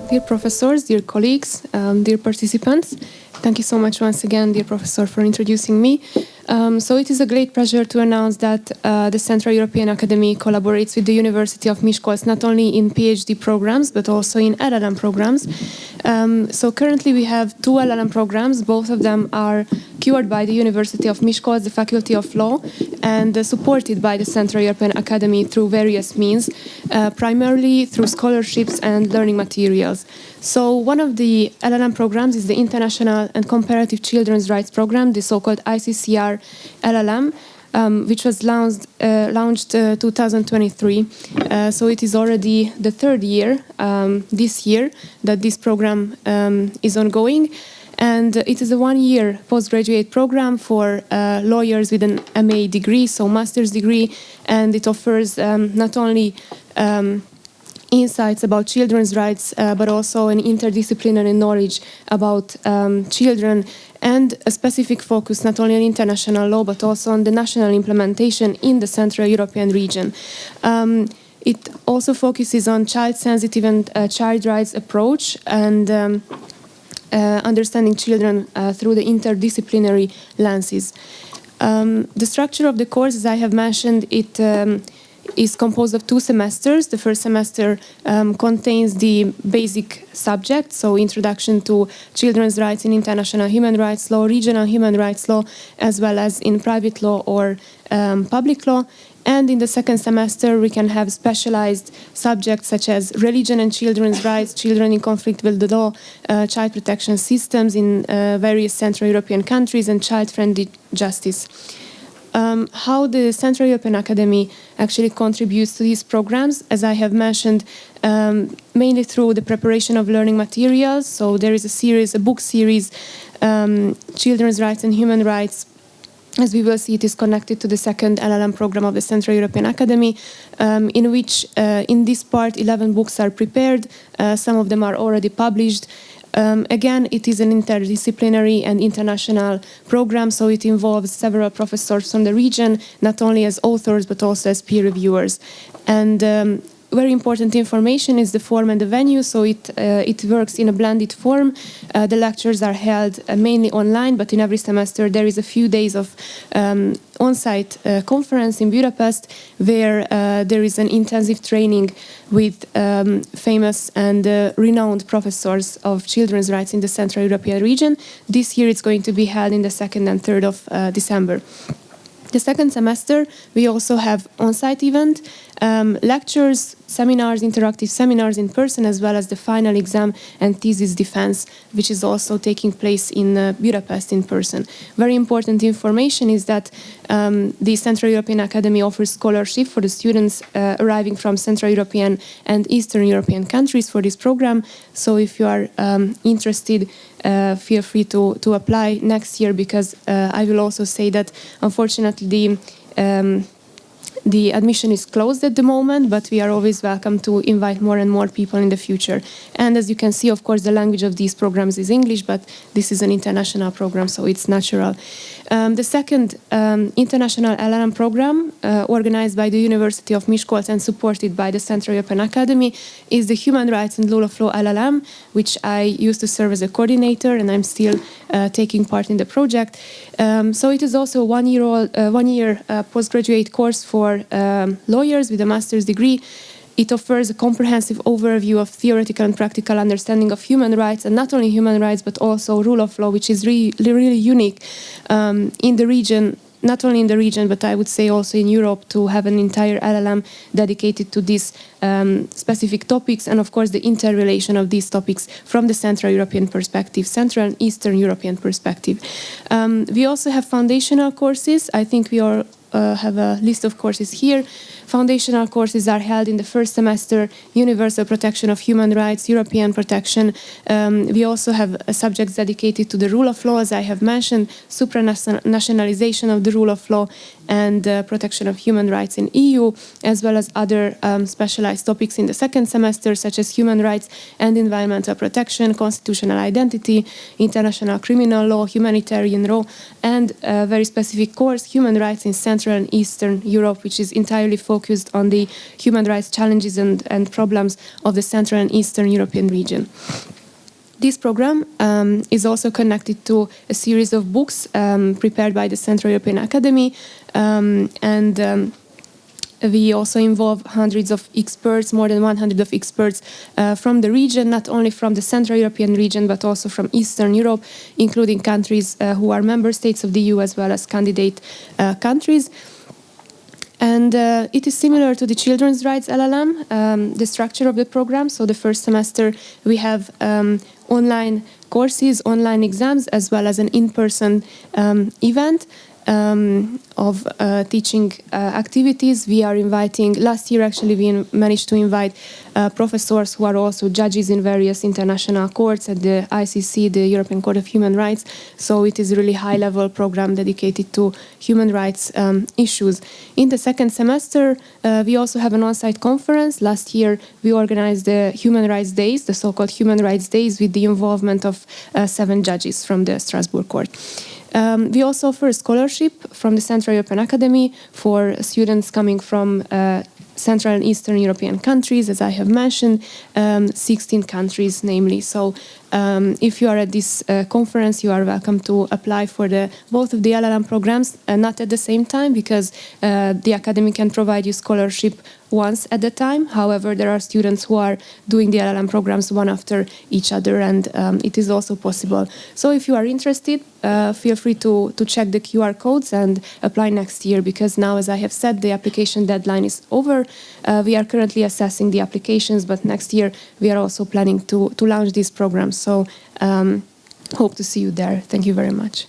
Dear professors, dear colleagues, dear participants, thank you so much once again, dear professor, for introducing me. So it is a great pleasure to announce that the Central European Academy collaborates with the University of Miskolc not only in PhD programs, but also in LLM programs. So currently we have 2 LLM programs. Both of them are cured by the University of Miskolc, the Faculty of Law, and supported by the Central European Academy through various means, primarily through scholarships and learning materials. So one of the LLM programs is the International and Comparative Children's Rights Program, the so-called ICCR LLM, which was launched 2023. So it is already the 3rd year this year that this program is ongoing. And it is a 1-year postgraduate program for lawyers with an MA degree, so master's degree, and it offers not only insights about children's rights, but also an interdisciplinary knowledge about children, and a specific focus not only on international law, but also on the national implementation in the Central European region. It also focuses on child-sensitive and child rights approach and understanding children through the interdisciplinary lenses. The structure of the course, as I have mentioned, it is composed of 2 semesters. The first semester contains the basic subject, so introduction to children's rights in international human rights law, regional human rights law, as well as in private law or public law. And in the second semester, we can have specialized subjects such as religion and children's rights, children in conflict with the law, child protection systems in various Central European countries, and child-friendly justice. How the Central European Academy actually contributes to these programs, as I have mentioned, mainly through the preparation of learning materials. So there is a book series, Children's Rights and Human Rights. As we will see, it is connected to the 2nd LLM program of the Central European Academy, in which, in this part, 11 books are prepared. Some of them are already published. Again, it is an interdisciplinary and international program, so it involves several professors from the region, not only as authors, but also as peer reviewers. And very important information is the form and the venue, so it works in a blended form. The lectures are held mainly online, but in every semester there is a few days of on-site conference in Budapest, where there is an intensive training with famous and renowned professors of children's rights in the Central European region. This year it's going to be held in the 2nd and 3rd of December. The second semester, we also have on-site event, lectures, seminars, interactive seminars in person, as well as the final exam and thesis defense, which is also taking place in Budapest in person. Very important information is that the Central European Academy offers scholarship for the students arriving from Central European and Eastern European countries for this program. So if you are interested, feel free to apply next year, because I will also say that unfortunately the admission is closed at the moment, but we are always welcome to invite more and more people in the future. And as you can see, of course, the language of these programs is English, but this is an international program, so it's natural. The second international LLM program, organized by the University of Miskolc and supported by the Central European Academy, is the Human Rights and Rule of Law LLM, which I used to serve as a coordinator, and I'm still taking part in the project. So it is also a 1-year postgraduate course for lawyers with a master's degree. It offers a comprehensive overview of theoretical and practical understanding of human rights, and not only human rights, but also rule of law, which is really unique in the region, not only in the region, but I would say also in Europe, to have an entire LLM dedicated to these specific topics, and of course the interrelation of these topics from the Central European perspective, Central and Eastern European perspective. We also have foundational courses. I think we are have a list of courses here. Foundational courses are held in the first semester: Universal Protection of Human Rights, European Protection. We also have subjects dedicated to the rule of law, as I have mentioned, supranationalization of the rule of law, and protection of human rights in EU, as well as other specialized topics in the second semester, such as human rights and environmental protection, constitutional identity, international criminal law, humanitarian law, and a very specific course, human rights in Central Central and Eastern Europe, which is entirely focused on the human rights challenges and problems of the Central and Eastern European region. This program is also connected to a series of books prepared by the Central European Academy, we also involve hundreds of experts, more than 100 of experts from the region, not only from the Central European region, but also from Eastern Europe, including countries who are member states of the EU as well as candidate countries. And it is similar to the Children's Rights LLM, the structure of the program. So the first semester we have online courses, online exams, as well as an in-person event of teaching activities. We are inviting, last year actually we managed to invite professors who are also judges in various international courts at the ICC, the European Court of Human Rights. So it is a really high-level program dedicated to human rights issues. In the second semester, we also have an on-site conference. Last year we organized the Human Rights Days, the so-called Human Rights Days, with the involvement of 7 judges from the Strasbourg Court. We also offer a scholarship from the Central European Academy for students coming from Central and Eastern European countries, as I have mentioned, 16 countries namely. So if you are at this conference, you are welcome to apply for both of the LLM programs, not at the same time, because the Academy can provide you scholarship once at a time. However, there are students who are doing the LLM programs one after each other, and it is also possible. So if you are interested, feel free to check the QR codes and apply next year, because now, as I have said, the application deadline is over. We are currently assessing the applications, but next year we are also planning to launch these programs. So hope to see you there. Thank you very much.